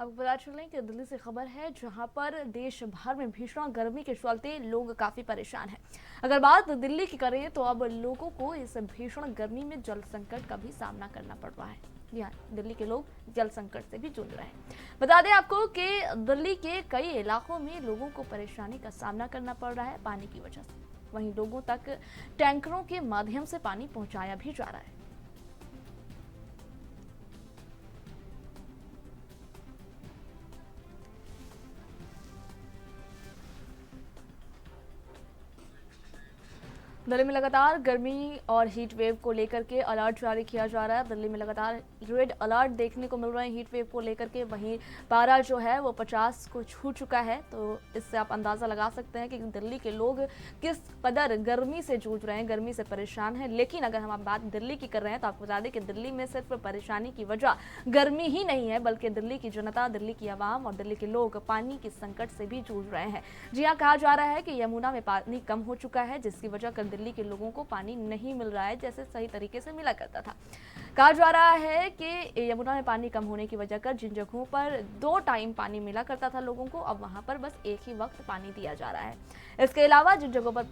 आपको पता चलें कि दिल्ली से खबर है जहां पर देश भर में भीषण गर्मी के चलते लोग काफी परेशान हैं। अगर बात दिल्ली की करें तो अब लोगों को इस भीषण गर्मी में जल संकट का भी सामना करना पड़ रहा है। जी हाँ, दिल्ली के लोग जल संकट से भी जूझ रहे हैं। बता दें आपको कि दिल्ली के कई इलाकों में लोगों को परेशानी का सामना करना पड़ रहा है पानी की वजह से। वहीं लोगों तक टैंकरों के माध्यम से पानी पहुंचाया भी जा रहा है। दिल्ली में लगातार गर्मी और हीट वेव को लेकर के अलर्ट जारी किया जा रहा है। दिल्ली में लगातार रेड अलर्ट देखने को मिल रहे हैं हीट वेव को लेकर के। वहीं पारा जो है वो 50 को छू चुका है, तो इससे आप अंदाज़ा लगा सकते हैं कि दिल्ली के लोग किस कदर गर्मी से जूझ रहे हैं, गर्मी से परेशान हैं। लेकिन अगर हम बात दिल्ली की कर रहे हैं तो आपको बता दें कि दिल्ली में सिर्फ परेशानी की वजह गर्मी ही नहीं है, बल्कि दिल्ली की जनता, दिल्ली की आवाम और दिल्ली के लोग पानी के संकट से भी जूझ रहे हैं। जी हाँ, कहा जा रहा है कि यमुना में पानी कम हो चुका है, जिसकी वजह दिल्ली के लोगों को पानी नहीं मिल रहा है जैसे सही तरीके से मिला करता था। कहा जा रहा है कि यमुना में पानी कम होने की वजह कर जिन जगहों पर 2 टाइम पानी मिला करता था लोगों को, अब वहां पर बस एक ही वक्त पानी दिया जा रहा है। इसके अलावा जिन जगहों पर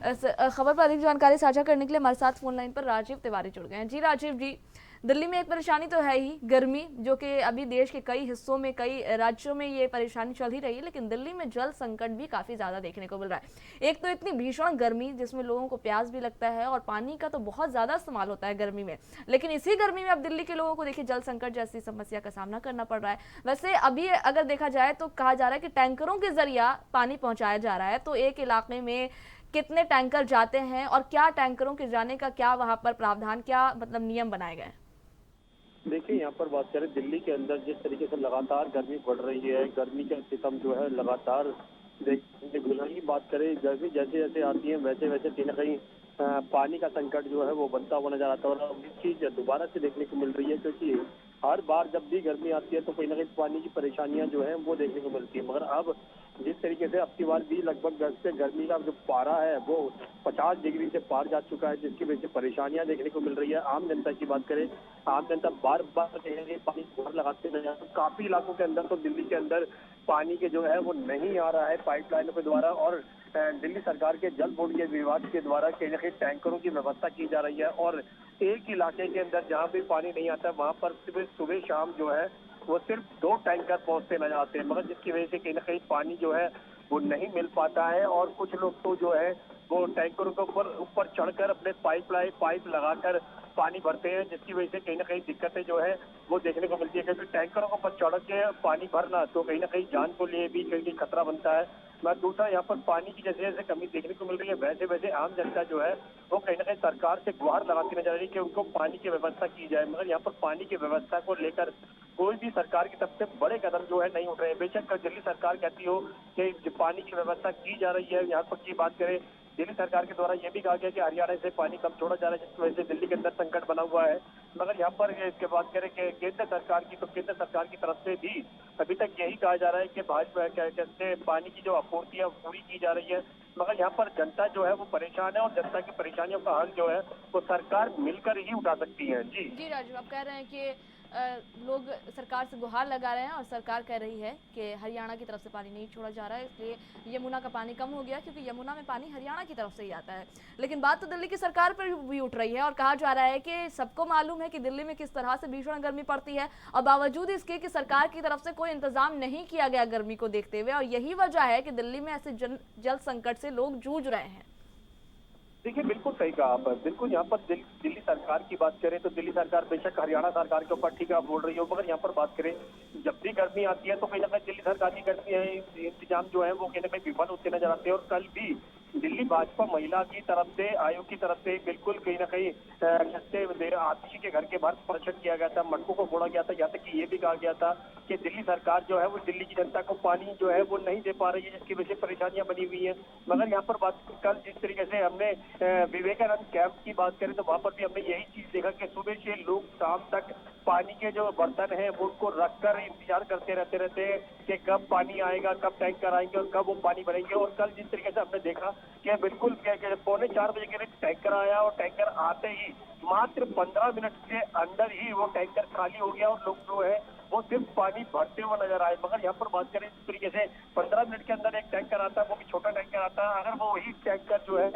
इस खबर पर अधिक जानकारी साझा करने के लिए हमारे साथ फोन लाइन पर राजीव तिवारी जुड़ गए हैं। जी राजीव जी, दिल्ली में एक परेशानी तो है ही गर्मी, जो कि अभी देश के कई हिस्सों में, कई राज्यों में ये परेशानी चल ही रही है, लेकिन दिल्ली में जल संकट भी काफी ज्यादा देखने को मिल रहा है। एक तो इतनी भीषण गर्मी जिसमें लोगों को प्यास भी लगता है और पानी का तो बहुत ज्यादा इस्तेमाल होता है गर्मी में, लेकिन इसी गर्मी में अब दिल्ली के लोगों को देखिए जल संकट जैसी समस्या का सामना करना पड़ रहा है। वैसे अभी अगर देखा जाए तो कहा जा रहा है कि टैंकरों के जरिया पानी पहुंचाया जा रहा है, तो एक इलाके में कितने टैंकर जाते हैं और क्या टैंकरों के जाने का क्या वहां पर प्रावधान, क्या मतलब नियम बनाए गए? देखिए, यहाँ पर बात करें दिल्ली के अंदर जिस तरीके से लगातार गर्मी बढ़ रही है, गर्मी का सितम जो है लगातार देखने को मिल रही है। बात करें गर्मी जैसे जैसे आती है वैसे वैसे कहीं ना कहीं पानी का संकट जो है वो बनता हुआ नजर आता है। और अब ये चीज दोबारा से देखने को मिल रही है, क्योंकि हर बार जब भी गर्मी आती है तो कहीं ना कहीं पानी की परेशानियां जो है वो देखने को मिलती है। मगर अब जिस तरीके से अब की बार भी लगभग से गर्मी का जो पारा है वो 50 डिग्री से पार जा चुका है, जिसकी वजह से परेशानियां देखने को मिल रही है। आम जनता की बात करें, आम जनता बार बार कहीं ना कहीं पानी गुहार लगाते नजर, काफी इलाकों के अंदर तो दिल्ली के अंदर पानी के जो है वो नहीं आ रहा है पाइपलाइनों के द्वारा, और दिल्ली सरकार के जल बोर्ड के विभाग के द्वारा कहीं ना कहीं टैंकरों की व्यवस्था की जा रही है। और एक इलाके के अंदर जहाँ भी पानी नहीं आता वहां पर सुबह सुबह शाम जो है वो सिर्फ 2 टैंकर पहुंचते नजर आते हैं, मगर जिसकी वजह से कहीं ना कहीं पानी जो है वो नहीं मिल पाता है। और कुछ लोग तो जो है वो टैंकरों के ऊपर ऊपर चढ़कर अपने पाइप लगाकर पानी भरते हैं, जिसकी वजह से कहीं ना कहीं दिक्कतें जो है वो देखने को मिलती है। क्योंकि टैंकरों के ऊपर चढ़ के पानी भरना तो कहीं ना कहीं जान को लिए भी कहीं खतरा बनता है। मैं दूसरा यहाँ पर पानी की जैसे जैसे कमी देखने को मिल रही है वैसे वैसे आम जनता जो है वो कहीं ना कहीं सरकार से गुहार लगाती नजर आ रही है कि उनको पानी की व्यवस्था की जाए। मगर यहाँ पर पानी की व्यवस्था को लेकर कोई भी सरकार की तरफ से बड़े कदम जो है नहीं उठ रहे हैं। बेशक दिल्ली सरकार कहती हो कि पानी की व्यवस्था की जा रही है, यहाँ पर की बात करें दिल्ली सरकार के द्वारा यह भी कहा गया कि हरियाणा से पानी कम छोड़ा जा रहा है, जिसकी वजह से दिल्ली के अंदर संकट बना हुआ है। मगर यहाँ पर इसके बात करें कि केंद्र सरकार की, तो केंद्र सरकार की तरफ से भी अभी तक यही कहा जा रहा है कि भाजपा कैसे पानी की जो आपूर्ति है पूरी की जा रही है। मगर यहाँ पर जनता जो है वो परेशान है और जनता की परेशानियों का हल जो है वो सरकार मिलकर ही उठा सकती है। जी जी राजू, आप कह रहे हैं कि लोग सरकार से गुहार लगा रहे हैं और सरकार कह रही है कि हरियाणा की तरफ से पानी नहीं छोड़ा जा रहा है, इसलिए यमुना का पानी कम हो गया, क्योंकि यमुना में पानी हरियाणा की तरफ से ही आता है। लेकिन बात तो दिल्ली की सरकार पर भी उठ रही है और कहा जा रहा है कि सबको मालूम है कि दिल्ली में किस तरह से भीषण गर्मी पड़ती है, और बावजूद इसके कि सरकार की तरफ से कोई इंतजाम नहीं किया गया गर्मी को देखते हुए, और यही वजह है कि दिल्ली में ऐसे जल संकट से लोग जूझ रहे हैं। देखिए, बिल्कुल सही कहा आप। बिल्कुल यहाँ पर दिल्ली सरकार की बात करें तो दिल्ली सरकार बेशक हरियाणा सरकार के ऊपर ठीक है आप बोल रही हो, मगर यहाँ पर बात करें जब भी गर्मी आती है तो कहीं ना कहीं दिल्ली सरकार की गर्मी है इंतजाम जो है वो कहीं ना कहीं विफल होते नजर आते हैं। और कल भी दिल्ली भाजपा महिला की तरफ से, आयोग की तरफ से बिल्कुल कहीं ना कहीं आतिशी के घर के बाहर प्रदर्शन किया गया था, मटकों को फोड़ा गया था। यहाँ तक कि ये भी कहा गया था कि दिल्ली सरकार जो है वो दिल्ली की जनता को पानी जो है वो नहीं दे पा रही है, जिसकी वजह से परेशानियां बनी हुई है। मगर यहाँ पर बात कल जिस तरीके से हमने विवेकानंद कैंप की बात करें तो वहां पर भी हमने यही चीज देखा कि सुबह से लोग शाम तक पानी के जो बर्तन हैं वो उनको रखकर इंतजार करते रहते हैं कि कब पानी आएगा, कब टैंकर आएंगे और कब वो पानी भरेंगे। और कल जिस तरीके से हमने देखा कि बिल्कुल 3:45 बजे के टैंकर आया और टैंकर आते ही मात्र 15 मिनट के अंदर ही वो टैंकर खाली हो गया और लोग जो है वो सिर्फ पानी भरते हुए नजर आए। मगर यहाँ पर बात करें इस तरीके से 15 मिनट के अंदर एक टैंकर आता है, वो भी छोटा टैंकर आता है। अगर वो वही टैंकर जो है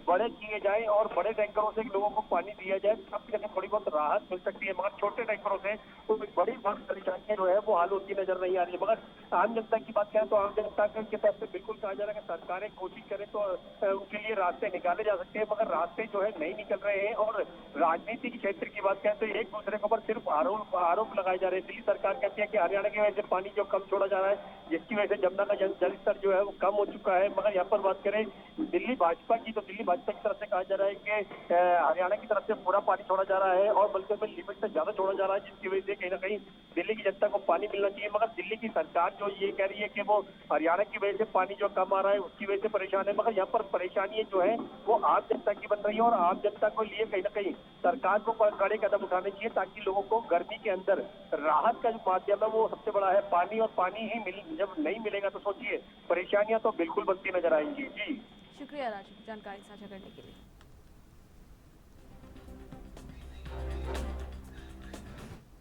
बड़े किए जाए और बड़े टैंकरों से लोगों को पानी दिया जाए तब जैसे थोड़ी बहुत राहत मिल सकती है। मगर छोटे टैंकरों से तो बड़ी बहुत परेशानियां जो है वो हल होती नजर नहीं आ रही है। मगर आम जनता की बात करें तो आम जनता के तरफ से बिल्कुल कहा जा रहा है कि सरकारें कोशिश करें तो उनके लिए रास्ते निकाले जा सकते हैं, मगर रास्ते जो है नहीं निकल रहे हैं। और राजनीतिक क्षेत्र की बात करें तो एक दूसरे के ऊपर सिर्फ आरोप लगाए जा रहे हैं। दिल्ली सरकार कहती है कि हरियाणा की वजह से पानी जो कम छोड़ा जा रहा है, जिसकी वजह से जमुना का जल स्तर जो है वो कम हो चुका है। मगर यहाँ पर बात करें दिल्ली भाजपा की तो दिल्ली भाजपा की तरफ से कहा जा रहा है कि हरियाणा की तरफ से पूरा पानी छोड़ा जा रहा है और बल्कि लिमिट से ज्यादा छोड़ा जा रहा है, जिसकी वजह से कहीं ना कहीं दिल्ली की जनता को पानी मिलना चाहिए। मगर दिल्ली की सरकार जो ये कह रही है कि वो हरियाणा की वजह से पानी जो कम आ रहा है उसकी वजह से परेशान है। मगर यहाँ पर परेशानी जो है वो आम जनता की बन रही है और आम जनता को लिए कहीं ना कहीं सरकार को कड़े कदम उठाने चाहिए ताकि लोगों को गर्मी के अंदर राहत का जो माध्यम है वो सबसे बड़ा है पानी। और पानी ही जब नहीं मिलेगा तो सोचिए परेशानियां तो बिल्कुल बनती नजर आएंगी। जी शुक्रिया राजीव जानकारी साझा करने के लिए।